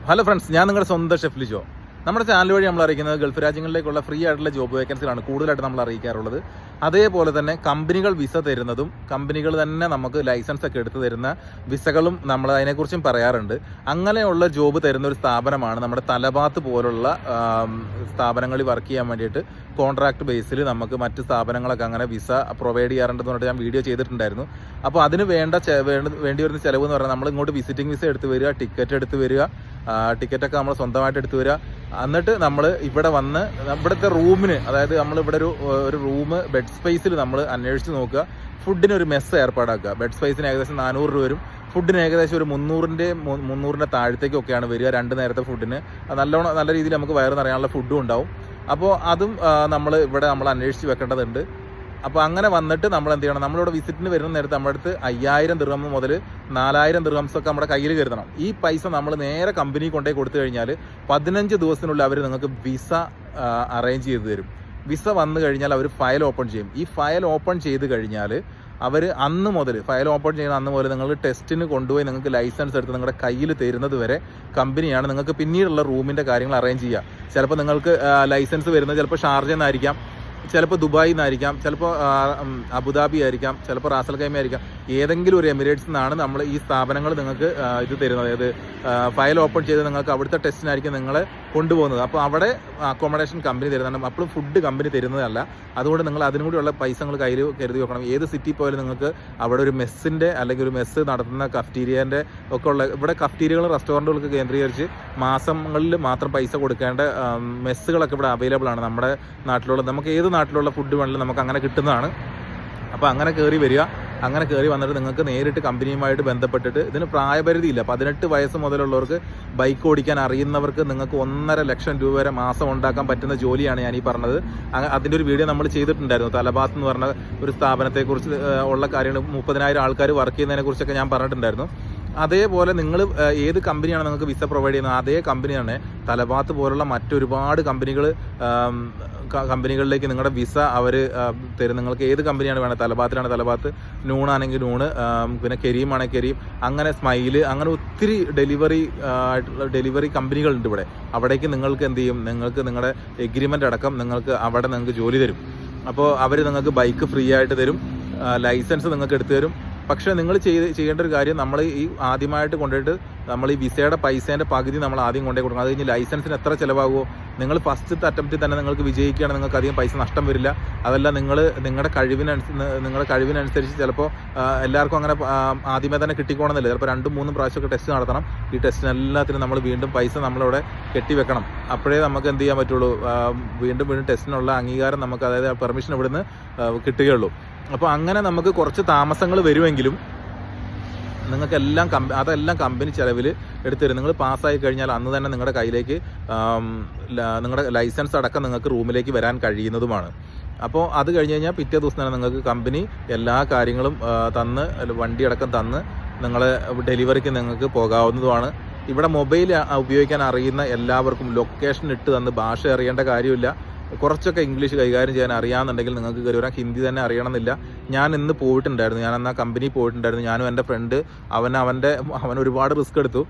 Hello friends, ഞാൻ നിങ്ങളുടെ സ്വന്തം ഷെഫ് ലിജോ. നമ്മുടെ ചാനൽ വഴി നമ്മൾ അറിയിക്കുന്നത് ഗൾഫ് രാജ്യങ്ങളിലേക്കുള്ള ഫ്രീ ആയിട്ടുള്ള ജോബ് വേക്കൻസികളാണ് കൂടുതലായിട്ട് നമ്മൾ അറിയിക്കാറുള്ളത്. അതേപോലെ തന്നെ കമ്പനികൾ വിസ തരുന്നതും കമ്പനികൾ തന്നെ നമുക്ക് ലൈസൻസ് ഒക്കെ എടുത്ത് തരുന്ന വിസകളും നമ്മൾ അതിനെക്കുറിച്ചും പറയാറുണ്ട്. അങ്ങനെയുള്ള ജോബ് തരുന്ന ഒരു സ്ഥാപനമാണ് നമ്മുടെ തലബാത്ത് പോലുള്ള സ്ഥാപനങ്ങളിൽ വർക്ക് ചെയ്യാൻ വേണ്ടിയിട്ട് കോൺട്രാക്ട് ബേസിൽ നമുക്ക് മറ്റ് സ്ഥാപനങ്ങളൊക്കെ അങ്ങനെ വിസ പ്രൊവൈഡ് ചെയ്യാറുണ്ടെന്ന് പറഞ്ഞിട്ട് ഞാൻ വീഡിയോ ചെയ്തിട്ടുണ്ടായിരുന്നു. അപ്പോൾ അതിന് വേണ്ടി വരുന്ന ചിലവ് എന്ന് പറഞ്ഞാൽ നമ്മൾ ഇങ്ങോട്ട് വിസിറ്റിംഗ് വിസ എടുത്ത് വരിക, ടിക്കറ്റ് എടുത്ത് വരിക, ടിക്കറ്റൊക്കെ നമ്മൾ സ്വന്തമായിട്ട് എടുത്ത് വരിക. എന്നിട്ട് നമ്മൾ ഇവിടെ വന്ന് ഇവിടുത്തെ റൂമിന്, അതായത് നമ്മളിവിടെ ഒരു റൂം ബെഡ് സ്പേസിൽ നമ്മൾ അന്വേഷിച്ച് നോക്കുക. ഫുഡിന് ഒരു മെസ്സ് ഏർപ്പാടാക്കുക. ബെഡ് സ്പേസിന് ഏകദേശം 400 രൂപ വരും. ഫുഡിന് ഏകദേശം ഒരു 300-ന്റെ താഴത്തേക്കൊക്കെയാണ് വരിക 2 നേരത്തെ ഫുഡിന്. നല്ല രീതിയിൽ നമുക്ക് വയറ് നിറയാനുള്ള ഫുഡും ഉണ്ടാവും. അപ്പോൾ അതും നമ്മൾ അന്വേഷിച്ച് വെക്കേണ്ടതുണ്ട്. അപ്പോൾ അങ്ങനെ വന്നിട്ട് നമ്മൾ എന്ത് ചെയ്യണം, നമ്മളിവിടെ വിസിറ്റിന് വരുന്ന നേരത്ത് നമ്മുടെ അടുത്ത് 5000 ദിർഹം മുതൽ 4000 ദിർഹംസൊക്കെ നമ്മുടെ കയ്യിൽ കരുതണം. ഈ പൈസ നമ്മൾ നേരെ കമ്പനി കൊണ്ടുപോയി കൊടുത്തു കഴിഞ്ഞാൽ 15 ദിവസത്തിനുള്ളിൽ അവർ നിങ്ങൾക്ക് വിസ അറേഞ്ച് ചെയ്ത് തരും. വിസ വന്നു കഴിഞ്ഞാൽ അവർ ഫയൽ ഓപ്പൺ ചെയ്യും. ഈ ഫയൽ ഓപ്പൺ ചെയ്ത് കഴിഞ്ഞാൽ അവർ ഫയൽ ഓപ്പൺ ചെയ്യുന്ന അന്ന് മുതൽ നിങ്ങൾ ടെസ്റ്റിന് കൊണ്ടുപോയി നിങ്ങൾക്ക് ലൈസൻസ് എടുത്ത് നിങ്ങളുടെ കയ്യിൽ തരുന്നത് വരെ കമ്പനിയാണ് നിങ്ങൾക്ക് പിന്നീടുള്ള റൂമിൻ്റെ കാര്യങ്ങൾ അറേഞ്ച് ചെയ്യുക. ചിലപ്പോൾ നിങ്ങൾക്ക് ലൈസൻസ് വരുന്നത് ചിലപ്പോൾ ഷാർജയിൽ നിന്നായിരിക്കാം, ചിലപ്പോൾ ദുബായിൽ നിന്നായിരിക്കാം, ചിലപ്പോൾ അബുദാബി ആയിരിക്കാം, ചിലപ്പോൾ റാസൽ ഖൈമ ആയിരിക്കാം. ഏതെങ്കിലും ഒരു എമിറേറ്റ്സിൽ നിന്നാണ് നമ്മൾ ഈ സ്ഥാപനങ്ങൾ നിങ്ങൾക്ക് ഇത് തരുന്നത്. അതായത് ഫയൽ ഓപ്പൺ ചെയ്ത് നിങ്ങൾക്ക് അവിടുത്തെ ടെസ്റ്റിനായിരിക്കും നിങ്ങളെ കൊണ്ടുപോകുന്നത്. അപ്പോൾ അവിടെ അക്കോമഡേഷൻ കമ്പനി തരുന്നുണ്ട്, അപ്പോഴും ഫുഡ് കമ്പനി തരുന്നതല്ല. അതുകൊണ്ട് നിങ്ങൾ അതിനും കൂടിയുള്ള പൈസ നിങ്ങൾ കയ്യിൽ കരുതി വെക്കണം. ഏത് സിറ്റി പോയാലും നിങ്ങൾക്ക് അവിടെ ഒരു മെസ്സിൻ്റെ അല്ലെങ്കിൽ ഒരു മെസ്സ് നടത്തുന്ന കഫ്റ്റീരിയൻ്റെ ഒക്കെ ഉള്ള, ഇവിടെ കഫ്റ്റീരിയകളും റെസ്റ്റോറൻറ്റുകൾക്ക് കേന്ദ്രീകരിച്ച് മാസങ്ങളിൽ മാത്രം പൈസ കൊടുക്കേണ്ട മെസ്സുകളൊക്കെ ഇവിടെ അവൈലബിൾ ആണ്. നമ്മുടെ നാട്ടിലുള്ള, നമുക്ക് ഏത് നാട്ടിലുള്ള ഫുഡ് വേണമെങ്കിലും നമുക്ക് അങ്ങനെ കിട്ടുന്നതാണ്. അപ്പോൾ അങ്ങനെ കയറി വരിക. അങ്ങനെ കയറി വന്നിട്ട് നിങ്ങൾക്ക് നേരിട്ട് കമ്പനിയുമായിട്ട് ബന്ധപ്പെട്ടിട്ട്, ഇതിന് പ്രായപരിധിയില്ല. 18 വയസ്സ് മുതലുള്ളവർക്ക്, ബൈക്ക് ഓടിക്കാൻ അറിയുന്നവർക്ക് നിങ്ങൾക്ക് 1.5 ലക്ഷം രൂപ വരെ മാസം ഉണ്ടാക്കാൻ പറ്റുന്ന ജോലിയാണ് ഞാൻ ഈ പറഞ്ഞത്. അതിൻ്റെ ഒരു വീഡിയോ നമ്മൾ ചെയ്തിട്ടുണ്ടായിരുന്നു. തലബാത്ത് എന്ന് പറഞ്ഞ ഒരു സ്ഥാപനത്തെക്കുറിച്ച് ഉള്ള കാര്യങ്ങൾ, 30,000 ആൾക്കാർ വർക്ക് ചെയ്യുന്നതിനെ കുറിച്ചൊക്കെ ഞാൻ പറഞ്ഞിട്ടുണ്ടായിരുന്നു. അതേപോലെ നിങ്ങൾ ഏത് കമ്പനിയാണ് നിങ്ങൾക്ക് വിസ പ്രൊവൈഡ് ചെയ്യുന്നത്, അതേ കമ്പനിയാണ് തലബാത്ത് പോലുള്ള മറ്റൊരുപാട് കമ്പനികളിലേക്ക് നിങ്ങളുടെ വിസ അവർ തരും. നിങ്ങൾക്ക് ഏത് കമ്പനിയാണ് വേണത്, തലബാത്തിലാണ് തലബാത്ത്, നൂണാണെങ്കിൽ നൂണ്, പിന്നെ കരീമാണെങ്കിൽ കരീം, അങ്ങനെ സ്മൈല്, അങ്ങനെ ഒത്തിരി ഡെലിവറി കമ്പനികളുണ്ട് ഇവിടെ. അവിടേക്ക് നിങ്ങൾക്ക് എന്ത് ചെയ്യും, നിങ്ങൾക്ക് നിങ്ങളുടെ എഗ്രിമെൻ്റ് അടക്കം നിങ്ങൾക്ക് ജോലി തരും. അപ്പോൾ അവർ നിങ്ങൾക്ക് ബൈക്ക് ഫ്രീ ആയിട്ട് തരും, ലൈസൻസ് നിങ്ങൾക്ക് എടുത്തു തരും. പക്ഷേ നിങ്ങൾ ചെയ്യേണ്ട ഒരു കാര്യം, നമ്മൾ ഈ ആദ്യമായിട്ട് കൊണ്ടുപോയിട്ട് നമ്മൾ ഈ വിസയുടെ പൈസേൻ്റെ പകുതി നമ്മൾ ആദ്യം കൊണ്ടുപോയി കൊടുക്കണം. അത് കഴിഞ്ഞ് ലൈസൻസിന് എത്ര ചിലവാകുമോ, നിങ്ങൾ ഫസ്റ്റത്തെ അറ്റംപ്റ്റിൽ തന്നെ നിങ്ങൾക്ക് വിജയിക്കുകയാണ്, നിങ്ങൾക്ക് അധികം പൈസ നഷ്ടം വരില്ല. അതല്ല, നിങ്ങളുടെ കഴിവിനനുസരിച്ച് ചിലപ്പോൾ എല്ലാവർക്കും അങ്ങനെ ആദ്യമേ തന്നെ കിട്ടിക്കോണമെന്നില്ല. ചിലപ്പോൾ 2-3 പ്രാവശ്യമൊക്കെ ടെസ്റ്റ് നടത്തണം. ഈ ടെസ്റ്റിനെല്ലാത്തിനും നമ്മൾ വീണ്ടും പൈസ നമ്മളിവിടെ കെട്ടിവെക്കണം. അപ്പോഴേ നമുക്ക് എന്ത് ചെയ്യാൻ പറ്റുള്ളൂ, വീണ്ടും ടെസ്റ്റിനുള്ള അംഗീകാരം നമുക്ക്, അതായത് പെർമിഷൻ ഇവിടുന്ന് കിട്ടുകയുള്ളൂ. അപ്പോൾ അങ്ങനെ നമുക്ക് കുറച്ച് താമസങ്ങൾ വരുമെങ്കിലും നിങ്ങൾക്കെല്ലാം അതെല്ലാം കമ്പനി ചിലവിൽ എടുത്തു തരും. നിങ്ങൾ പാസ്സായി കഴിഞ്ഞാൽ അന്ന് തന്നെ നിങ്ങളുടെ കയ്യിലേക്ക് നിങ്ങളുടെ ലൈസൻസ് അടക്കം നിങ്ങൾക്ക് റൂമിലേക്ക് വരാൻ കഴിയുന്നതുമാണ്. അപ്പോൾ അത് കഴിഞ്ഞ് കഴിഞ്ഞാൽ പിറ്റേ ദിവസം തന്നെ നിങ്ങൾക്ക് കമ്പനി എല്ലാ കാര്യങ്ങളും തന്ന്, വണ്ടി അടക്കം തന്ന് നിങ്ങളെ ഡെലിവറിക്ക് നിങ്ങൾക്ക് പോകാവുന്നതുമാണ്. ഇവിടെ മൊബൈൽ ഉപയോഗിക്കാൻ അറിയുന്ന എല്ലാവർക്കും ലൊക്കേഷൻ ഇട്ട് തന്ന്, ഭാഷ അറിയേണ്ട കാര്യമില്ല. കുറച്ചൊക്കെ ഇംഗ്ലീഷ് കൈകാര്യം ചെയ്യാൻ അറിയാമെന്നുണ്ടെങ്കിൽ നിങ്ങൾക്ക് കയറി വരാം. ഹിന്ദി തന്നെ അറിയണമെന്നില്ല. ഞാൻ ഇന്ന് പോയിട്ടുണ്ടായിരുന്നു, ഞാൻ അന്ന് ആ കമ്പനി പോയിട്ടുണ്ടായിരുന്നു. ഞാനും എൻ്റെ ഫ്രണ്ട്, അവൻ ഒരുപാട് റിസ്ക് എടുത്തു.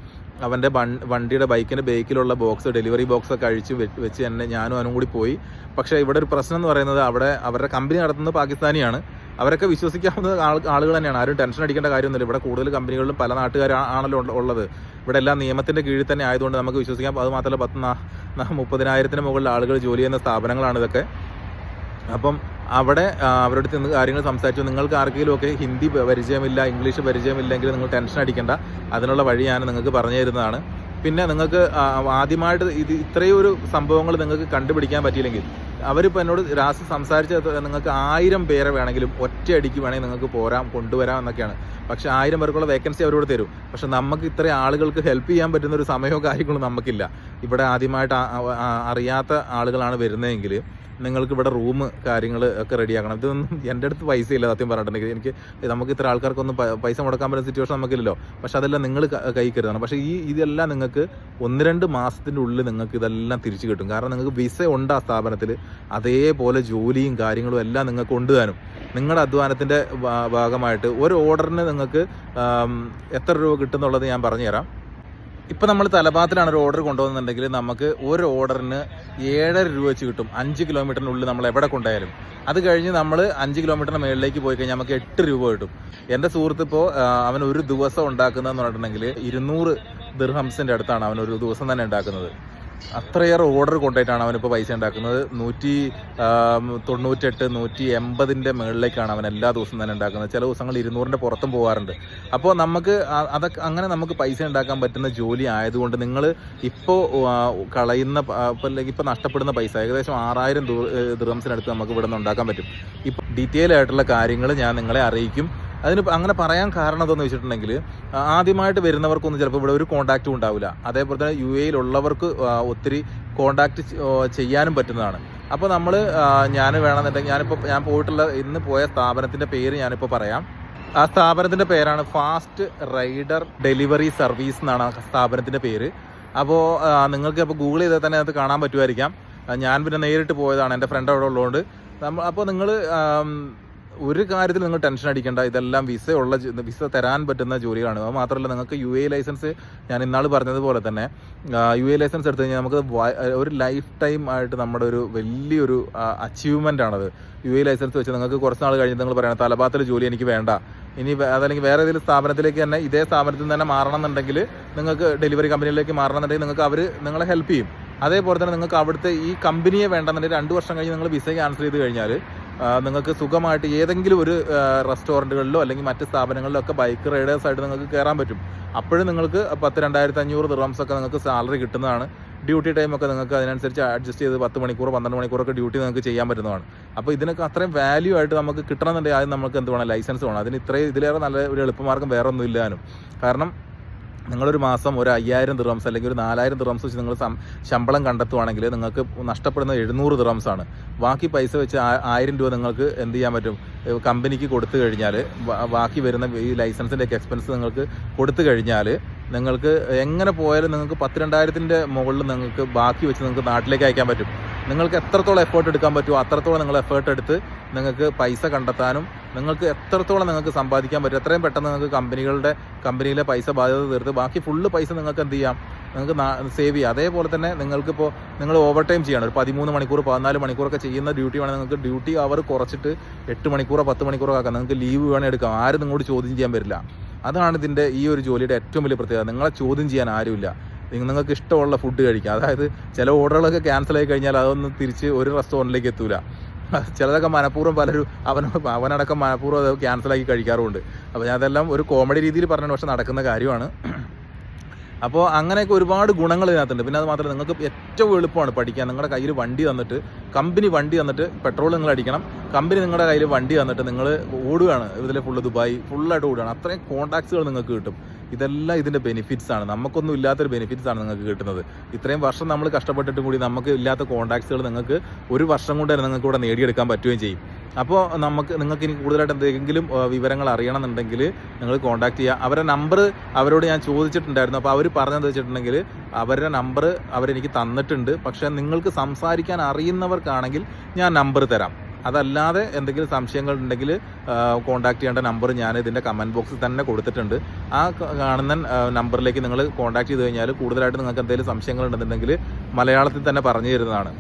അവൻ്റെ വണ്ടിയുടെ ബൈക്കിൻ്റെ ബേക്കിലുള്ള ഡെലിവറി ബോക്സൊക്കെ അഴിച്ച് വെച്ച് ഞാനും അവനും കൂടി പോയി. പക്ഷേ ഇവിടെ ഒരു പ്രശ്നം എന്ന് പറയുന്നത്, അവരുടെ കമ്പനി നടത്തുന്നത് പാകിസ്ഥാനിയാണ്. അവരൊക്കെ വിശ്വസിക്കാവുന്ന ആളുകൾ തന്നെയാണ്. ആരും ടെൻഷൻ അടിക്കേണ്ട കാര്യമൊന്നുമില്ല. ഇവിടെ കൂടുതൽ കമ്പനികളിലും പല നാട്ടുകാരാണല്ലോ ഉള്ളത്. ഇവിടെ എല്ലാം നിയമത്തിൻ്റെ കീഴിൽ തന്നെ ആയതുകൊണ്ട് നമുക്ക് വിശ്വസിക്കാം. അത് മാത്രമല്ല, 30,000-ന് മുകളിൽ ആളുകൾ ജോലി ചെയ്യുന്ന സ്ഥാപനങ്ങളാണ് ഇതൊക്കെ. അപ്പം അവിടെ അവരുടെ അടുത്ത് കാര്യങ്ങൾ സംസാരിച്ചു. നിങ്ങൾക്ക് ആർക്കെങ്കിലും ഒക്കെ ഹിന്ദി പരിചയമില്ല, ഇംഗ്ലീഷ് പരിചയമില്ലെങ്കിൽ നിങ്ങൾ ടെൻഷൻ അടിക്കേണ്ട. അതിനുള്ള വഴി ഞാൻ നിങ്ങൾക്ക് പറഞ്ഞു തരുന്നതാണ്. പിന്നെ നിങ്ങൾക്ക് ആദ്യമായിട്ട് ഇത്രയും ഒരു സംഭവങ്ങൾ നിങ്ങൾക്ക് കണ്ടുപിടിക്കാൻ പറ്റിയില്ലെങ്കിൽ, അവരിപ്പോൾ എന്നോട് രാസ് സംസാരിച്ചത് നിങ്ങൾക്ക് 1000 പേരെ വേണമെങ്കിലും ഒറ്റയടിക്ക് വേണമെങ്കിൽ നിങ്ങൾക്ക് കൊണ്ടുവരാം എന്നൊക്കെയാണ്. പക്ഷേ 1000 പേർക്കുള്ള വേക്കൻസി അവരോട് തരും. പക്ഷെ നമുക്ക് ഇത്രയും ആളുകൾക്ക് ഹെൽപ്പ് ചെയ്യാൻ പറ്റുന്ന ഒരു സമയവും കാര്യങ്ങളും നമുക്കില്ല. ഇവിടെ ആദ്യമായിട്ട് അറിയാത്ത ആളുകളാണ് വരുന്നതെങ്കിൽ നിങ്ങൾക്ക് ഇവിടെ റൂം കാര്യങ്ങൾ ഒക്കെ റെഡിയാക്കണം. ഇതൊന്നും എൻ്റെ അടുത്ത് പൈസ ഇല്ല സത്യം പറഞ്ഞിട്ടുണ്ടെങ്കിൽ. നമുക്ക് ഇത്ര ആൾക്കാർക്കൊന്നും പൈസ മുടക്കാൻ പറ്റുന്ന സിറ്റുവേഷൻ നമുക്കില്ലല്ലോ. പക്ഷെ അതെല്ലാം നിങ്ങൾ കൈ കരുതണം. പക്ഷേ ഇതെല്ലാം നിങ്ങൾക്ക് 1-2 മാസത്തിൻ്റെ ഉള്ളിൽ നിങ്ങൾക്ക് ഇതെല്ലാം തിരിച്ചു കിട്ടും. കാരണം നിങ്ങൾക്ക് വിസ ഉണ്ട് ആ സ്ഥാപനത്തിൽ. അതേപോലെ ജോലിയും കാര്യങ്ങളും എല്ലാം നിങ്ങൾക്ക് കൊണ്ടുവരാനും നിങ്ങളുടെ അധ്വാനത്തിൻ്റെ ഭാഗമായിട്ട് ഒരു ഓർഡറിന് നിങ്ങൾക്ക് എത്ര രൂപ കിട്ടുന്നുള്ളത് ഞാൻ പറഞ്ഞുതരാം. ഇപ്പം നമ്മൾ തലഭാഗത്തിലാണ് ഒരു ഓർഡർ കൊണ്ടുപോകുന്നുണ്ടെങ്കിൽ നമുക്ക് ഒരു ഓർഡറിന് 7.5 രൂപ വെച്ച് കിട്ടും. 5 കിലോമീറ്ററിനുള്ളിൽ നമ്മൾ എവിടെ കൊണ്ടായാലും. അത് കഴിഞ്ഞ് നമ്മൾ 5 കിലോമീറ്ററിന് മുകളിലേക്ക് പോയി കഴിഞ്ഞാൽ നമുക്ക് 8 രൂപ കിട്ടും. എൻ്റെ സുഹൃത്ത് ഇപ്പോൾ അവൻ ഒരു ദിവസം ഉണ്ടാക്കുന്നതെന്ന് പറഞ്ഞിട്ടുണ്ടെങ്കിൽ 200 ദിർഹംസിൻ്റെ അടുത്താണ് അവൻ ഒരു ദിവസം തന്നെ ഉണ്ടാക്കുന്നത്. അത്രയേറെ ഓർഡർ കൊണ്ടായിട്ടാണ് അവനിപ്പോൾ പൈസ ഉണ്ടാക്കുന്നത്. 198 180ൻ്റെ മുകളിലേക്കാണ് അവൻ എല്ലാ ദിവസവും തന്നെ ഉണ്ടാക്കുന്നത്. ചില ദിവസങ്ങൾ 200ൻ്റെ പുറത്തും പോകാറുണ്ട്. അപ്പോൾ നമുക്ക് അതൊക്കെ അങ്ങനെ നമുക്ക് പൈസ ഉണ്ടാക്കാൻ പറ്റുന്ന ജോലി ആയതുകൊണ്ട് നിങ്ങൾ ഇപ്പോൾ കളയുന്ന ഇപ്പോൾ നഷ്ടപ്പെടുന്ന പൈസ ഏകദേശം 6000 ദിർഹംസിനടുത്ത് നമുക്ക് ഇവിടെ നിന്ന് ഉണ്ടാക്കാൻ പറ്റും. ഇപ്പോൾ ഡീറ്റെയിൽ ആയിട്ടുള്ള കാര്യങ്ങൾ ഞാൻ നിങ്ങളെ അറിയിക്കും. അതിന് അങ്ങനെ പറയാൻ കാരണം എന്താണെന്ന് വെച്ചിട്ടുണ്ടെങ്കിൽ ആദ്യമായിട്ട് വരുന്നവർക്കൊന്നും ചിലപ്പോൾ ഇവിടെ ഒരു കോൺടാക്റ്റും ഉണ്ടാവില്ല. അതേപോലെ തന്നെ UAE-യിലുള്ളവർക്ക് ഒത്തിരി കോൺടാക്റ്റ് ചെയ്യാനും പറ്റുന്നതാണ്. അപ്പോൾ നമ്മൾ ഞാൻ വേണമെന്നുണ്ടെങ്കിൽ ഞാൻ പോയിട്ടുള്ള ഇന്ന് പോയ സ്ഥാപനത്തിൻ്റെ പേര് ഞാനിപ്പോൾ പറയാം. ആ സ്ഥാപനത്തിൻ്റെ പേരാണ് ഫാസ്റ്റ് റൈഡർ ഡെലിവറി സർവീസ് എന്നാണ് ആ സ്ഥാപനത്തിൻ്റെ പേര്. അപ്പോൾ നിങ്ങൾക്ക് ഇപ്പോൾ ഗൂഗിൾ ചെയ്താൽ തന്നെ അത് കാണാൻ പറ്റുമായിരിക്കാം. ഞാൻ പിന്നെ നേരിട്ട് പോയതാണ്, എൻ്റെ ഫ്രണ്ട് അവിടെ ഉള്ളതുകൊണ്ട്. അപ്പോൾ നിങ്ങൾ ഒരു കാര്യത്തിൽ നിങ്ങൾ ടെൻഷൻ അടിക്കേണ്ട. ഇതെല്ലാം വിസ തരാൻ പറ്റുന്ന ജോലിയാണ്. അത് മാത്രമല്ല നിങ്ങൾക്ക് UAE ലൈസൻസ്, ഞാൻ ഇന്നാൾ പറഞ്ഞതുപോലെ തന്നെ UAE ലൈസൻസ് എടുത്തു കഴിഞ്ഞാൽ നമുക്ക് ഒരു ലൈഫ് ടൈം ആയിട്ട് നമ്മുടെ ഒരു വലിയൊരു അച്ചീവ്മെൻ്റ് ആണത്. UAE ലൈസൻസ് വെച്ച് നിങ്ങൾക്ക് കുറച്ച് നാൾ കഴിഞ്ഞ് നിങ്ങൾ പറയണം തലഭാഗത്തിൽ ജോലി എനിക്ക് വേണ്ട, ഇനി അതല്ലെങ്കിൽ വേറെ ഏതെങ്കിലും സ്ഥാപനത്തിലേക്ക് തന്നെ ഇതേ സ്ഥാപനത്തിൽ തന്നെ മാറണം എന്നുണ്ടെങ്കിൽ, നിങ്ങൾക്ക് ഡെലിവറി കമ്പനിയിലേക്ക് മാറണം എന്നുണ്ടെങ്കിൽ നിങ്ങൾക്ക് അവർ നിങ്ങളെ ഹെൽപ്പ് ചെയ്യും. അതേപോലെ തന്നെ നിങ്ങൾക്ക് അവിടുത്തെ ഈ കമ്പനിയെ വേണ്ടെന്നുണ്ടെങ്കിൽ 2 വർഷം കഴിഞ്ഞ് നിങ്ങൾ വിസ ക്യാൻസൽ ചെയ്ത് കഴിഞ്ഞാൽ നിങ്ങൾക്ക് സുഖമായിട്ട് ഏതെങ്കിലും ഒരു റെസ്റ്റോറൻറ്റുകളിലോ അല്ലെങ്കിൽ മറ്റ് സ്ഥാപനങ്ങളിലോ ഒക്കെ ബൈക്ക് റൈഡേഴ്സായിട്ട് നിങ്ങൾക്ക് കയറാൻ പറ്റും. അപ്പോഴും നിങ്ങൾക്ക് 10,000-2,500 ദിർഹംസൊക്കെ നിങ്ങൾക്ക് സാലറി കിട്ടുന്നതാണ്. ഡ്യൂട്ടി ടൈമൊക്കെ നിങ്ങൾക്ക് അതിനനുസരിച്ച് അഡ്ജസ്റ്റ് ചെയ്ത് 10 മണിക്കൂർ 12 മണിക്കൂറൊക്കെ ഡ്യൂട്ടി നിങ്ങൾക്ക് ചെയ്യാൻ പറ്റുന്നതാണ്. അപ്പോൾ ഇതിനൊക്കെ അത്രയും വാല്യൂ ആയിട്ട് നമുക്ക് കിട്ടണമെന്നുണ്ടെങ്കിൽ ആദ്യം നമുക്ക് എന്ത് വേണം, ലൈസൻസ് വേണം. അതിന് ഇതിലേറെ നല്ല ഒരു എളുപ്പമാർഗ്ഗം വേറെ ഒന്നും ഇല്ലാനും. കാരണം നിങ്ങളൊരു മാസം ഒരു 5000 ദിർഹംസ് അല്ലെങ്കിൽ ഒരു 4000 ദിർഹംസ് വെച്ച് നിങ്ങൾ ശമ്പളം കണ്ടെത്തുവാണെങ്കിൽ നിങ്ങൾക്ക് നഷ്ടപ്പെടുന്നത് 700 ദിർഹംസാണ്. ബാക്കി പൈസ വെച്ച് 1000 രൂപ നിങ്ങൾക്ക് എന്ത് ചെയ്യാൻ പറ്റും, കമ്പനിക്ക് കൊടുത്തു കഴിഞ്ഞാൽ ബാക്കി വരുന്ന ഈ ലൈസൻസിൻ്റെയൊക്കെ എക്സ്പെൻസ് നിങ്ങൾക്ക് കൊടുത്തു കഴിഞ്ഞാൽ നിങ്ങൾക്ക് എങ്ങനെ പോയാലും നിങ്ങൾക്ക് 10,000-2000ൻ്റെ മുകളിൽ നിങ്ങൾക്ക് ബാക്കി വെച്ച് നിങ്ങൾക്ക് നാട്ടിലേക്ക് അയക്കാൻ പറ്റും. നിങ്ങൾക്ക് എത്രത്തോളം എഫേർട്ട് എടുക്കാൻ പറ്റുമോ അത്രത്തോളം നിങ്ങൾ എഫേർട്ട് എടുത്ത് നിങ്ങൾക്ക് പൈസ കണ്ടെത്താനും നിങ്ങൾക്ക് എത്രത്തോളം നിങ്ങൾക്ക് സമ്പാദിക്കാൻ പറ്റും എത്രയും പെട്ടെന്ന് നിങ്ങൾക്ക് കമ്പനിയിലെ പൈസ ബാധ്യത തീർത്ത് ബാക്കി ഫുള്ള് പൈസ നിങ്ങൾക്ക് എന്ത് ചെയ്യാം, നിങ്ങൾക്ക് സേവ് ചെയ്യാം. അതേപോലെ തന്നെ നിങ്ങൾക്കിപ്പോൾ നിങ്ങൾ ഓവർ ടൈം ചെയ്യണം, ഒരു 13 മണിക്കൂർ 14 മണിക്കൂറൊക്കെ ചെയ്യുന്ന ഡ്യൂട്ടി വേണമെങ്കിൽ നിങ്ങൾക്ക് ഡ്യൂട്ടി അവർ കുറച്ചിട്ട് 8 മണിക്കൂറോ 10 മണിക്കൂറോ ആക്കാം. നിങ്ങൾക്ക് ലീവ് വേണേൽ എടുക്കാം, ആരും നിങ്ങളോട് ചോദ്യം ചെയ്യാൻ വരില്ല. അതാണ് ഇതിൻ്റെ ഈ ഒരു ജോലിയുടെ ഏറ്റവും വലിയ പ്രത്യേകത. നിങ്ങളെ ചോദ്യം ചെയ്യാൻ ആരുമില്ല. നിങ്ങൾക്ക് ഇഷ്ടമുള്ള ഫുഡ് കഴിക്കാം. അതായത് ചില ഓർഡറുകളൊക്കെ ക്യാൻസൽ ആയി കഴിഞ്ഞാൽ അതൊന്നും തിരിച്ച് ഒരു റെസ്റ്റോറൻറ്റിലേക്ക് എത്തൂല. ചിലതൊക്കെ മനഃപൂർവ്വം പലരും അവനടക്കം മനഃപൂർവ്വം അത് ക്യാൻസലാക്കി കഴിക്കാറുമുണ്ട്. അപ്പോൾ ഞാൻ അതെല്ലാം ഒരു കോമഡി രീതിയിൽ പറഞ്ഞു, പക്ഷെ നടക്കുന്ന കാര്യമാണ്. അപ്പോൾ അങ്ങനെയൊക്കെ ഒരുപാട് ഗുണങ്ങൾ ഇതിനകത്തുണ്ട്. പിന്നെ അത് മാത്രമല്ല നിങ്ങൾക്ക് ഏറ്റവും എളുപ്പമാണ് പഠിക്കാൻ. നിങ്ങളുടെ കയ്യിൽ വണ്ടി തന്നിട്ട്, കമ്പനി വണ്ടി തന്നിട്ട് പെട്രോൾ നിങ്ങൾ അടിക്കണം, കമ്പനി നിങ്ങളുടെ കയ്യിൽ വണ്ടി തന്നിട്ട് നിങ്ങൾ ഓടുകയാണ്. ഇതിൽ ഫുള്ള് ദുബായ് ഫുള്ളായിട്ട് ഓടുകയാണ്. അത്രയും കോൺടാക്ട്സുകൾ നിങ്ങൾക്ക് കിട്ടും. ഇതെല്ലാം ഇതിൻ്റെ ബെനിഫിറ്റ്സ് ആണ്. നമുക്കൊന്നും ഇല്ലാത്തൊരു ബെനിഫിറ്റ്സ് ആണ് നിങ്ങൾക്ക് കിട്ടുന്നത്. ഇത്രയും വർഷം നമ്മൾ കഷ്ടപ്പെട്ടിട്ടും കൂടി നമുക്ക് ഇല്ലാത്ത കോൺടാക്ട്സുകൾ നിങ്ങൾക്ക് ഒരു വർഷം കൊണ്ട് തന്നെ നിങ്ങൾക്ക് ഇവിടെ നേടിയെടുക്കാൻ പറ്റുകയും ചെയ്യും. അപ്പോൾ നിങ്ങൾക്ക് ഇനി കൂടുതലായിട്ട് എന്തെങ്കിലും വിവരങ്ങൾ അറിയണമെന്നുണ്ടെങ്കിൽ നിങ്ങൾ കോൺടാക്ട് ചെയ്യുക. അവരുടെ നമ്പർ അവരോട് ഞാൻ ചോദിച്ചിട്ടുണ്ടായിരുന്നു. അപ്പോൾ അവർ പറഞ്ഞതെന്ന് വെച്ചിട്ടുണ്ടെങ്കിൽ അവരുടെ നമ്പർ അവരെനിക്ക് തന്നിട്ടുണ്ട്. പക്ഷേ നിങ്ങൾക്ക് സംസാരിക്കാൻ അറിയുന്നവർക്കാണെങ്കിൽ ഞാൻ നമ്പർ തരാം. അതല്ലാതെ എന്തെങ്കിലും സംശയങ്ങൾ ഉണ്ടെങ്കിൽ കോൺടാക്ട് ചെയ്യേണ്ട നമ്പർ ഞാൻ ഇതിൻ്റെ കമൻറ്റ് ബോക്സിൽ തന്നെ കൊടുത്തിട്ടുണ്ട്. ആ കാണുന്ന നമ്പറിലേക്ക് നിങ്ങൾ കോൺടാക്ട് ചെയ്ത് കഴിഞ്ഞാൽ കൂടുതലായിട്ട് നിങ്ങൾക്ക് എന്തെങ്കിലും സംശയങ്ങൾ ഉണ്ടെന്നുണ്ടെങ്കിൽ മലയാളത്തിൽ തന്നെ പറഞ്ഞു തരുന്നതാണ്.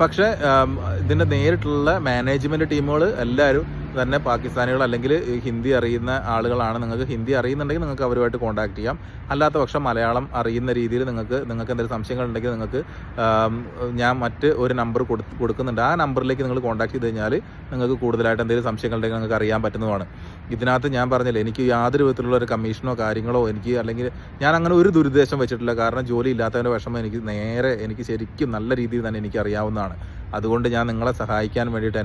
പക്ഷേ ഇതിൻ്റെ നേരിട്ടുള്ള മാനേജ്മെൻറ്റ് ടീമുകൾ എല്ലാവരും തന്നെ പാകിസ്ഥാനികൾ അല്ലെങ്കിൽ ഹിന്ദി അറിയുന്ന ആളുകളാണ്. നിങ്ങൾക്ക് ഹിന്ദി അറിയുന്നുണ്ടെങ്കിൽ നിങ്ങൾക്ക് അവരുമായിട്ട് കോൺടാക്ട് ചെയ്യാം. അല്ലാത്ത പക്ഷം മലയാളം അറിയുന്ന രീതിയിൽ നിങ്ങൾക്ക് എന്തെങ്കിലും സംശയങ്ങൾ ഉണ്ടെങ്കിൽ നിങ്ങൾക്ക് ഞാൻ മറ്റ് ഒരു നമ്പർ കൊടുക്കുന്നുണ്ട്. ആ നമ്പറിലേക്ക് നിങ്ങൾ കോൺടാക്ട് ചെയ്ത് കഴിഞ്ഞാൽ നിങ്ങൾക്ക് കൂടുതലായിട്ട് എന്തെങ്കിലും സംശയങ്ങൾ ഉണ്ടെങ്കിൽ നിങ്ങൾക്ക് അറിയാൻ പറ്റുന്നതാണ്. ഇതിനകത്ത് ഞാൻ പറഞ്ഞില്ലേ, എനിക്ക് യാതൊരു വിധത്തിലുള്ള ഒരു കമ്മീഷനോ കാര്യങ്ങളോ അല്ലെങ്കിൽ ഞാൻ അങ്ങനെ ഒരു ദുരുദ്ദേശം വെച്ചിട്ടില്ല. കാരണം ജോലി ഇല്ലാത്തതിൻ്റെ വിഷമം എനിക്ക് ശരിക്കും നല്ല രീതിയിൽ തന്നെ എനിക്ക് അറിയാവുന്നതാണ്. അതുകൊണ്ട് ഞാൻ നിങ്ങളെ സഹായിക്കാൻ വേണ്ടിയിട്ട്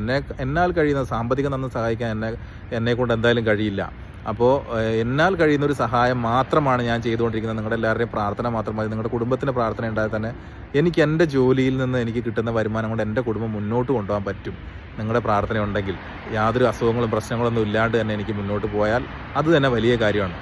എന്നാൽ കഴിയുന്ന സാമ്പത്തികം തന്ന് സഹായിക്കാൻ എന്നെക്കൊണ്ട് എന്തായാലും കഴിയില്ല. അപ്പോൾ എന്നാൽ കഴിയുന്ന ഒരു സഹായം മാത്രമാണ് ഞാൻ ചെയ്തുകൊണ്ടിരിക്കുന്നത്. നിങ്ങളുടെ എല്ലാവരുടെയും പ്രാർത്ഥന മാത്രമായി, നിങ്ങളുടെ കുടുംബത്തിൻ്റെ പ്രാർത്ഥന ഉണ്ടായാൽ തന്നെ എനിക്ക് എൻ്റെ ജോലിയിൽ നിന്ന് എനിക്ക് കിട്ടുന്ന വരുമാനം കൊണ്ട് എൻ്റെ കുടുംബം മുന്നോട്ട് കൊണ്ടുപോകാൻ പറ്റും. നിങ്ങളുടെ പ്രാർത്ഥന ഉണ്ടെങ്കിൽ യാതൊരു അസുഖങ്ങളും പ്രശ്നങ്ങളൊന്നും ഇല്ലാണ്ട് തന്നെ എനിക്ക് മുന്നോട്ട് പോയാൽ അത് തന്നെ വലിയ കാര്യമാണ്.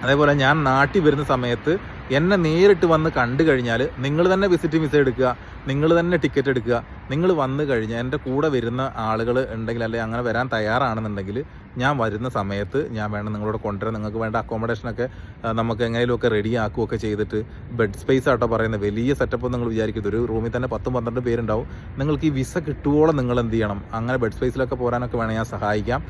അതേപോലെ ഞാൻ നാട്ടിൽ വരുന്ന സമയത്ത് എന്നെ നേരിട്ട് വന്ന് കണ്ടു കഴിഞ്ഞാൽ നിങ്ങൾ തന്നെ വിസിറ്റ് വിസ എടുക്കുക, നിങ്ങൾ തന്നെ ടിക്കറ്റ് എടുക്കുക. നിങ്ങൾ വന്നു കഴിഞ്ഞാൽ എൻ്റെ കൂടെ വരുന്ന ആളുകൾ ഉണ്ടെങ്കിൽ, അല്ലെങ്കിൽ അങ്ങനെ വരാൻ തയ്യാറാണെന്നുണ്ടെങ്കിൽ ഞാൻ വരുന്ന സമയത്ത് ഞാൻ വേണം നിങ്ങളോട് കൊണ്ടുവരാൻ. നിങ്ങൾക്ക് വേണ്ട അക്കോമഡേഷനൊക്കെ നമുക്ക് എങ്ങനെയുമൊക്കെ റെഡി ആക്കുകയൊക്കെ ചെയ്തിട്ട്, ബെഡ് സ്പേസ് ആട്ടോ പറയുന്നത്, വലിയ സെറ്റപ്പ് നിങ്ങൾ വിചാരിക്കുന്നത്. ഒരു റൂമിൽ തന്നെ 10-12 പേരുണ്ടാവും. നിങ്ങൾക്ക് ഈ വിസ കിട്ടുവോളം നിങ്ങൾ എന്ത് ചെയ്യണം, അങ്ങനെ ബെഡ് സ്പേസിലൊക്കെ പോരാനൊക്കെ വേണം ഞാൻ സഹായിക്കാം.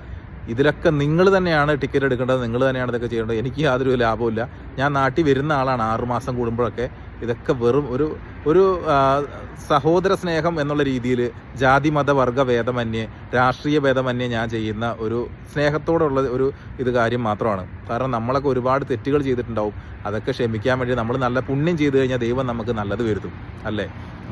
ഇതിലൊക്കെ നിങ്ങൾ തന്നെയാണ് ടിക്കറ്റ് എടുക്കേണ്ടത്, നിങ്ങൾ തന്നെയാണ് ഇതൊക്കെ ചെയ്യേണ്ടത്. എനിക്ക് യാതൊരു ലാഭമില്ല. ഞാൻ നാട്ടിൽ വരുന്ന ആളാണ് 6 മാസം കൂടുമ്പോഴൊക്കെ. ഇതൊക്കെ വെറും ഒരു സഹോദര സ്നേഹം എന്നുള്ള രീതിയിൽ ജാതി മത വർഗ ഭേദമന്യേ, രാഷ്ട്രീയ ഭേദമന്യേ ഞാൻ ചെയ്യുന്ന ഒരു സ്നേഹത്തോടുള്ള ഒരു കാര്യം മാത്രമാണ്. കാരണം നമ്മളൊക്കെ ഒരുപാട് തെറ്റുകൾ ചെയ്തിട്ടുണ്ടാവും. അതൊക്കെ ക്ഷമിക്കാൻ വേണ്ടി നമ്മൾ നല്ല പുണ്യം ചെയ്തു കഴിഞ്ഞാൽ ദൈവം നമുക്ക് നല്ലത് വരുത്തും, അല്ലേ?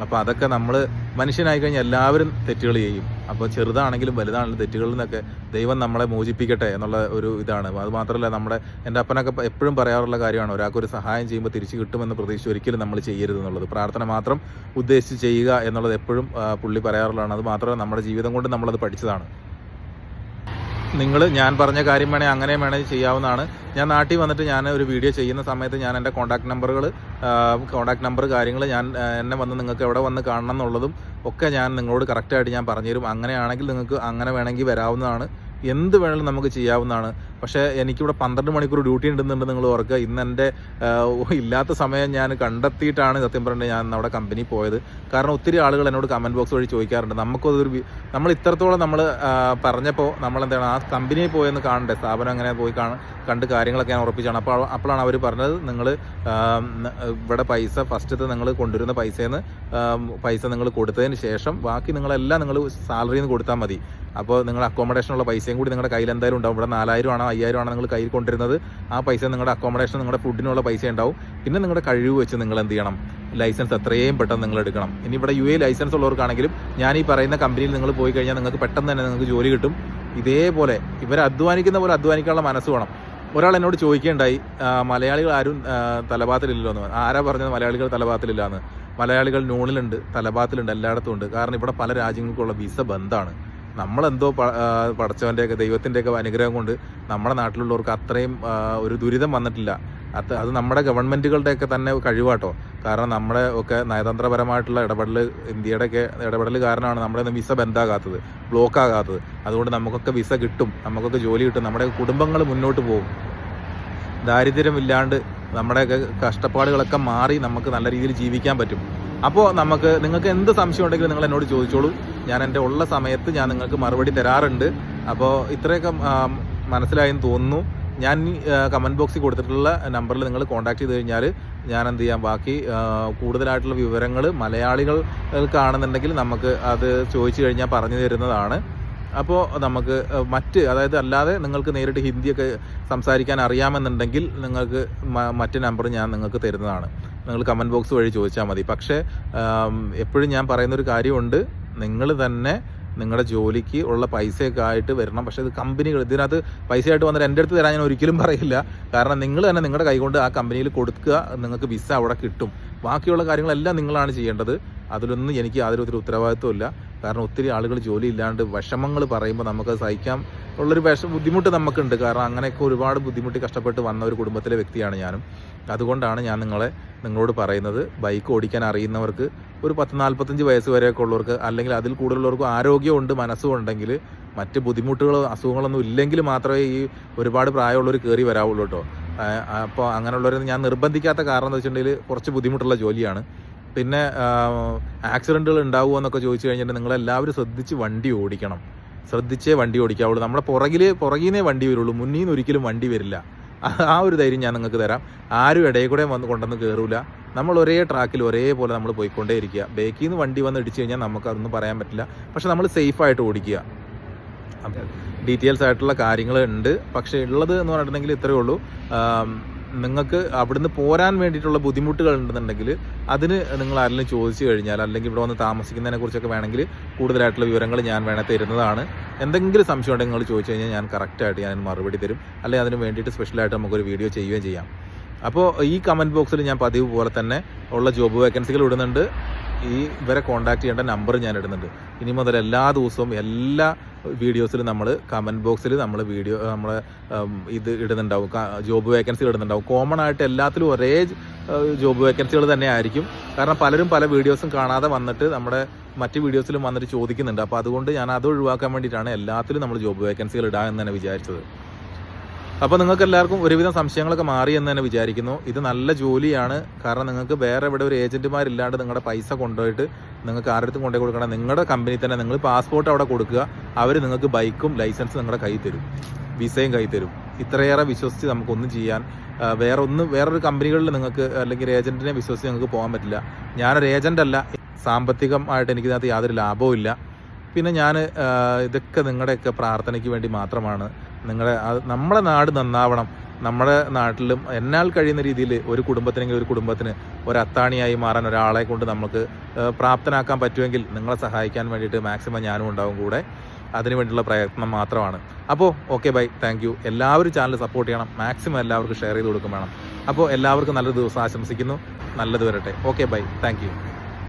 അപ്പോൾ അതൊക്കെ നമ്മൾ മനുഷ്യനായി കഴിഞ്ഞാൽ എല്ലാവരും തെറ്റുകൾ ചെയ്യും. അപ്പോൾ ചെറുതാണെങ്കിലും വലുതാണെങ്കിലും തെറ്റുകളിൽ നിന്നൊക്കെ ദൈവം നമ്മളെ മോചിപ്പിക്കട്ടെ എന്നുള്ള ഒരു ഇതാണ്. അത് മാത്രമല്ല, എൻ്റെ അപ്പനൊക്കെ എപ്പോഴും പറയാറുള്ള കാര്യമാണ്, ഒരാൾക്കൊരു സഹായം ചെയ്യുമ്പോൾ തിരിച്ചു കിട്ടുമെന്ന് പ്രതീക്ഷിച്ച് ഒരിക്കലും നമ്മൾ ചെയ്യരുത് എന്നുള്ളത്. പ്രാർത്ഥന മാത്രം ഉദ്ദേശിച്ച് ചെയ്യുക എന്നുള്ളത് എപ്പോഴും പുള്ളി പറയാറുള്ളതാണ്. അത് മാത്രമല്ല, നമ്മുടെ ജീവിതം കൊണ്ട് നമ്മളത് പഠിച്ചതാണ്. ഞാൻ പറഞ്ഞ കാര്യം അങ്ങനെ ചെയ്യാവുന്നതാണ്. ഞാൻ നാട്ടിൽ വന്നിട്ട് ഞാൻ ഒരു വീഡിയോ ചെയ്യുന്ന സമയത്ത് ഞാൻ എൻ്റെ കോൺടാക്ട് നമ്പർ കാര്യങ്ങൾ എന്നെ വന്ന് നിങ്ങൾക്ക് എവിടെ വന്ന് കാണണം എന്നുള്ളതും ഒക്കെ ഞാൻ നിങ്ങളോട് കറക്റ്റായിട്ട് ഞാൻ പറഞ്ഞുതരും. അങ്ങനെയാണെങ്കിൽ നിങ്ങൾക്ക് അങ്ങനെ വേണമെങ്കിൽ വരാവുന്നതാണ്. എന്ത് വേണമെങ്കിലും നമുക്ക് ചെയ്യാവുന്നതാണ്. പക്ഷേ എനിക്കിവിടെ 12 മണിക്കൂർ ഡ്യൂട്ടി ഉണ്ടെന്നുണ്ട് നിങ്ങൾ ഓർക്കുക. ഇന്ന് എൻ്റെ ഇല്ലാത്ത സമയം ഞാൻ കണ്ടെത്തിയിട്ടാണ് സത്യം പറഞ്ഞാൽ ഞാൻ അവിടെ കമ്പനി പോയത്. കാരണം ഒത്തിരി ആളുകൾ എന്നോട് കമൻറ്റ് ബോക്സ് വഴി ചോദിക്കാറുണ്ട്, നമ്മൾ ഇത്രത്തോളം നമ്മൾ പറഞ്ഞപ്പോൾ നമ്മളെന്താണ് ആ കമ്പനിയിൽ പോയെന്ന് കാണണ്ടേ, സ്ഥാപനം അങ്ങനെ പോയി കണ്ട് കാര്യങ്ങളൊക്കെ ഞാൻ ഉറപ്പിച്ചാണ്. അപ്പോഴാണ് അവർ പറഞ്ഞത്, നിങ്ങൾ ഇവിടെ ഫസ്റ്റത്തെ നിങ്ങൾ കൊണ്ടുവരുന്ന പൈസ നിങ്ങൾ കൊടുത്തതിന് ശേഷം ബാക്കി നിങ്ങളെല്ലാം നിങ്ങൾ സാലറിയിൽ നിന്ന് കൊടുത്താൽ മതി. അപ്പോൾ നിങ്ങൾ അക്കോമഡേഷനുള്ള പൈസയും കൂടി നിങ്ങളുടെ കയ്യിൽ എന്തായാലും ഉണ്ടാവും. ഇവിടെ 4000 ആണോ 5000 ആണോ നിങ്ങൾ കയ്യിൽ കൊണ്ടിരുന്നത്, ആ പൈസ നിങ്ങളുടെ അക്കോമഡേഷൻ, നിങ്ങളുടെ ഫുഡിനുള്ള പൈസ ഉണ്ടാവും. പിന്നെ നിങ്ങളുടെ കഴിവ് വെച്ച് നിങ്ങൾ എന്ത് ചെയ്യണം, ലൈസൻസ് എത്രയും പെട്ടെന്ന് നിങ്ങൾ എടുക്കണം. ഇനി ഇവിടെ UAE ലൈസൻസ് ഉള്ളവർക്കാണെങ്കിലും ഞാൻ ഈ പറയുന്ന കമ്പനിയിൽ നിങ്ങൾ പോയി കഴിഞ്ഞാൽ നിങ്ങൾക്ക് പെട്ടെന്ന് തന്നെ നിങ്ങൾക്ക് ജോലി കിട്ടും. ഇതേപോലെ ഇവർ അധ്വാനിക്കുന്ന പോലെ അധ്വാനിക്കാനുള്ള മനസ്സ് വേണം. ഒരാൾ എന്നോട് ചോദിക്കുകയുണ്ടായി, മലയാളികൾ ആരും തലഭാത്തിലില്ലല്ലോ എന്ന്. ആരാ പറഞ്ഞത് മലയാളികൾ തലഭാത്തിലില്ല എന്ന്? മലയാളികൾ നൂണിലുണ്ട്, തലഭാത്തിലുണ്ട്, എല്ലായിടത്തും ഉണ്ട്. കാരണം ഇവിടെ പല രാജ്യങ്ങൾക്കുള്ള വിസ ബന്ധാണ്. നമ്മളെന്തോ പടച്ചവൻ്റെയൊക്കെ ദൈവത്തിൻ്റെയൊക്കെ അനുഗ്രഹം കൊണ്ട് നമ്മുടെ നാട്ടിലുള്ളവർക്ക് അത്രയും ഒരു ദുരിതം വന്നിട്ടില്ല. അത് നമ്മുടെ ഗവൺമെൻറ്റുകളുടെയൊക്കെ തന്നെ കഴിവാട്ടോ. കാരണം നമ്മുടെ ഒക്കെ നയതന്ത്രപരമായിട്ടുള്ള ഇന്ത്യയുടെയൊക്കെ ഇടപെടൽ കാരണമാണ് നമ്മുടെ വിസ ബന്ധാകാത്തത്, ബ്ലോക്ക് ആകാത്തത്. അതുകൊണ്ട് നമുക്കൊക്കെ വിസ കിട്ടും, നമുക്കൊക്കെ ജോലി കിട്ടും, നമ്മുടെ കുടുംബങ്ങൾ മുന്നോട്ട് പോകും. ദാരിദ്ര്യമില്ലാണ്ട് നമ്മുടെയൊക്കെ കഷ്ടപ്പാടുകളൊക്കെ മാറി നമുക്ക് നല്ല രീതിയിൽ ജീവിക്കാൻ പറ്റും. അപ്പോൾ നിങ്ങൾക്ക് എന്ത് സംശയം ഉണ്ടെങ്കിലും നിങ്ങൾ എന്നോട് ചോദിച്ചോളൂ. ഞാൻ എൻ്റെ ഉള്ള സമയത്ത് ഞാൻ നിങ്ങൾക്ക് മറുപടി തരാറുണ്ട്. അപ്പോൾ ഇത്രയൊക്കെ മനസ്സിലായെന്ന് തോന്നുന്നു. ഞാൻ കമൻറ്റ് ബോക്സിൽ കൊടുത്തിട്ടുള്ള നമ്പറിൽ നിങ്ങൾ കോൺടാക്ട് ചെയ്ത് കഴിഞ്ഞാൽ ഞാൻ എന്ത് ചെയ്യാം, ബാക്കി കൂടുതലായിട്ടുള്ള വിവരങ്ങൾ മലയാളികൾക്കാണെന്നുണ്ടെങ്കിൽ നമുക്ക് അത് ചോദിച്ചു കഴിഞ്ഞാൽ പറഞ്ഞു തരുന്നതാണ്. അപ്പോൾ നമുക്ക് അതായത് അല്ലാതെ നിങ്ങൾക്ക് നേരിട്ട് ഹിന്ദിയൊക്കെ സംസാരിക്കാൻ അറിയാമെന്നുണ്ടെങ്കിൽ നിങ്ങൾക്ക് മറ്റ് നമ്പർ ഞാൻ നിങ്ങൾക്ക് തരുന്നതാണ്. നിങ്ങൾ കമൻറ്റ് ബോക്സ് വഴി ചോദിച്ചാൽ മതി. പക്ഷേ എപ്പോഴും ഞാൻ പറയുന്നൊരു കാര്യമുണ്ട്, നിങ്ങൾ തന്നെ നിങ്ങളുടെ ജോലിക്ക് ഉള്ള പൈസയൊക്കെ ആയിട്ട് വരണം. പക്ഷേ ഇത് കമ്പനികൾ ഇതിനകത്ത് പൈസയായിട്ട് വന്നിട്ട് എൻ്റെ അടുത്ത് തരാൻ ഞാൻ ഒരിക്കലും പറയില്ല. കാരണം നിങ്ങൾ തന്നെ നിങ്ങളുടെ കൈകൊണ്ട് ആ കമ്പനിയിൽ കൊടുക്കുക, നിങ്ങൾക്ക് വിസ അവിടെ കിട്ടും. ബാക്കിയുള്ള കാര്യങ്ങളെല്ലാം നിങ്ങളാണ് ചെയ്യേണ്ടത്. അതിലൊന്നും എനിക്ക് യാതൊരു ഉത്തരവാദിത്വമില്ല. കാരണം ഒത്തിരി ആളുകൾ ജോലി ഇല്ലാണ്ട് വിഷമങ്ങൾ പറയുമ്പോൾ നമുക്കത് സഹിക്കാൻ ഉള്ളൊരു ബുദ്ധിമുട്ട് നമുക്കുണ്ട്. കാരണം അങ്ങനെയൊക്കെ ഒരുപാട് ബുദ്ധിമുട്ടി കഷ്ടപ്പെട്ട് വന്ന ഒരു കുടുംബത്തിലെ വ്യക്തിയാണ് ഞാനും. അതുകൊണ്ടാണ് ഞാൻ നിങ്ങളോട് പറയുന്നത്, ബൈക്ക് ഓടിക്കാൻ അറിയുന്നവർക്ക് ഒരു 10-45 വയസ്സ് വരെയൊക്കെ ഉള്ളവർക്ക്, അല്ലെങ്കിൽ അതിൽ കൂടുതലുള്ളവർക്ക് ആരോഗ്യമുണ്ട്, മനസ്സും ഉണ്ടെങ്കിൽ, മറ്റ് ബുദ്ധിമുട്ടുകളോ അസുഖങ്ങളൊന്നും ഇല്ലെങ്കിൽ മാത്രമേ ഈ ഒരുപാട് പ്രായമുള്ളവർ കയറി വരാവുള്ളൂ കേട്ടോ. അപ്പോൾ അങ്ങനെയുള്ളവരെ ഞാൻ നിർബന്ധിക്കാത്ത കാരണം എന്ന് വെച്ചിട്ടുണ്ടെങ്കിൽ കുറച്ച് ബുദ്ധിമുട്ടുള്ള ജോലിയാണ്. പിന്നെ ആക്സിഡൻറ്റുകൾ ഉണ്ടാവുമോ എന്നൊക്കെ ചോദിച്ചു കഴിഞ്ഞിട്ട് നിങ്ങളെല്ലാവരും ശ്രദ്ധിച്ചേ വണ്ടി ഓടിക്കാവുള്ളൂ. നമ്മുടെ പുറകിനേ വണ്ടി വരുള്ളൂ, മുന്നിൽ നിന്ന് ഒരിക്കലും വണ്ടി വരില്ല. ആ ഒരു ധൈര്യം ഞാൻ നിങ്ങൾക്ക് തരാം. ആരും ഇടയിൽ കൂടെ കൊണ്ടുവന്ന് കയറൂല. നമ്മൾ ഒരേ ട്രാക്കിൽ ഒരേപോലെ നമ്മൾ പോയിക്കൊണ്ടേ ഇരിക്കുക. ബേക്കിൽ നിന്ന് വണ്ടി വന്ന് ഇടിച്ചു കഴിഞ്ഞാൽ നമുക്കതൊന്നും പറയാൻ പറ്റില്ല. പക്ഷെ നമ്മൾ സേഫായിട്ട് ഓടിക്കുക. ഡീറ്റെയിൽസ് ആയിട്ടുള്ള കാര്യങ്ങൾ ഉണ്ട്. പക്ഷേ ഉള്ളത് എന്ന് പറഞ്ഞിട്ടുണ്ടെങ്കിൽ ഇത്രയേ ഉള്ളൂ. നിങ്ങൾക്ക് അവിടുന്ന് പോരാൻ വേണ്ടിയിട്ടുള്ള ബുദ്ധിമുട്ടുകൾ ഉണ്ടെന്നുണ്ടെങ്കിൽ അതിന് നിങ്ങൾ ആരെങ്കിലും ചോദിച്ചു കഴിഞ്ഞാൽ, അല്ലെങ്കിൽ ഇവിടെ വന്ന് താമസിക്കുന്നതിനെ കുറിച്ചൊക്കെ വേണമെങ്കിൽ കൂടുതലായിട്ടുള്ള വിവരങ്ങൾ ഞാൻ തരുന്നതാണ്. എന്തെങ്കിലും സംശയം ഉണ്ടെങ്കിൽ നിങ്ങൾ ചോദിച്ചു കഴിഞ്ഞാൽ ഞാൻ കറക്റ്റായിട്ട് ഞാൻ മറുപടി തരും. അല്ലെങ്കിൽ അതിന് വേണ്ടിയിട്ട് സ്പെഷ്യലായിട്ട് നമുക്കൊരു വീഡിയോ ചെയ്യുകയും ചെയ്യാം. അപ്പോൾ ഈ കമൻറ്റ് ബോക്സിൽ ഞാൻ പതിവ് പോലെ തന്നെ ഉള്ള ജോബ് വേക്കൻസികൾ ഇടുന്നുണ്ട്. ഇവരെ കോൺടാക്ട് ചെയ്യേണ്ട നമ്പർ ഞാൻ ഇടുന്നുണ്ട്. ഇനി മുതൽ എല്ലാ ദിവസവും എല്ലാ വീഡിയോസിലും നമ്മൾ കമൻറ്റ് ബോക്സിൽ നമ്മൾ ഇത് ഇടുന്നുണ്ടാവും, ജോബ് വേക്കൻസി ഇടുന്നുണ്ടാവും. കോമൺ ആയിട്ട് എല്ലാത്തിലും ഒരേ ജോബ് വേക്കൻസികൾ തന്നെ ആയിരിക്കും. കാരണം പലരും പല വീഡിയോസും കാണാതെ വന്നിട്ട് നമ്മുടെ മറ്റ് വീഡിയോസിലും വന്നിട്ട് ചോദിക്കുന്നുണ്ട്. അപ്പോൾ അതുകൊണ്ട് ഞാൻ അത് ഒഴിവാക്കാൻ വേണ്ടിയിട്ടാണ് എല്ലാത്തിലും നമ്മൾ ജോബ് വേക്കൻസികൾ ഇടാമെന്ന് തന്നെ വിചാരിച്ചത്. അപ്പോൾ നിങ്ങൾക്ക് എല്ലാവർക്കും ഒരുവിധം സംശയങ്ങളൊക്കെ മാറി എന്ന് തന്നെ വിചാരിക്കുന്നു. ഇത് നല്ല ജോലിയാണ്. കാരണം നിങ്ങൾക്ക് വേറെ ഇവിടെ ഒരു ഏജൻറ്റുമാരില്ലാണ്ട് നിങ്ങളുടെ പൈസ കൊണ്ടുപോയിട്ട് നിങ്ങൾക്ക് ആരുടെ കൊണ്ടുപോയി കൊടുക്കണം. നിങ്ങളുടെ കമ്പനി തന്നെ നിങ്ങൾ പാസ്പോർട്ട് അവിടെ കൊടുക്കുക, അവർ നിങ്ങൾക്ക് ബൈക്കും ലൈസൻസ് നിങ്ങളുടെ കയ്യിൽ തരും, വിസയും കയ്യിൽ തരും. ഇത്രയേറെ വിശ്വസിച്ച് നമുക്കൊന്നും ചെയ്യാൻ വേറൊരു കമ്പനികളിൽ നിങ്ങൾക്ക് അല്ലെങ്കിൽ ഒരു ഏജൻറ്റിനെ വിശ്വസിച്ച് നിങ്ങൾക്ക് പോകാൻ പറ്റില്ല. ഞാനൊരു ഏജൻ്റ് അല്ല, സാമ്പത്തികമായിട്ട് എനിക്കിതിനകത്ത് യാതൊരു ലാഭവും ഇല്ല. പിന്നെ ഞാൻ ഇതൊക്കെ നിങ്ങളുടെയൊക്കെ പ്രാർത്ഥനയ്ക്ക് വേണ്ടി മാത്രമാണ്. നമ്മുടെ നാട് നന്നാവണം. നമ്മുടെ നാട്ടിലും എന്നാൽ കഴിയുന്ന രീതിയിൽ ഒരു കുടുംബത്തിന് ഒരു അത്താണിയായി മാറാൻ ഒരാളെ കൊണ്ട് നമുക്ക് പ്രാപ്തനാക്കാൻ പറ്റുമെങ്കിൽ നിങ്ങളെ സഹായിക്കാൻ വേണ്ടിയിട്ട് മാക്സിമം ഞാനും ഉണ്ടാവും കൂടെ. അതിനുവേണ്ടിയുള്ള പ്രയത്നം മാത്രമാണ്. അപ്പോൾ ഓക്കെ, ബൈ, താങ്ക് യു. എല്ലാവരും ചാനൽ സപ്പോർട്ട് ചെയ്യണം. മാക്സിമം എല്ലാവർക്കും ഷെയർ ചെയ്ത് കൊടുക്കും വേണം. അപ്പോൾ എല്ലാവർക്കും നല്ലൊരു ദിവസം ആശംസിക്കുന്നു. നല്ലത് വരട്ടെ. Okay, bye, thank U.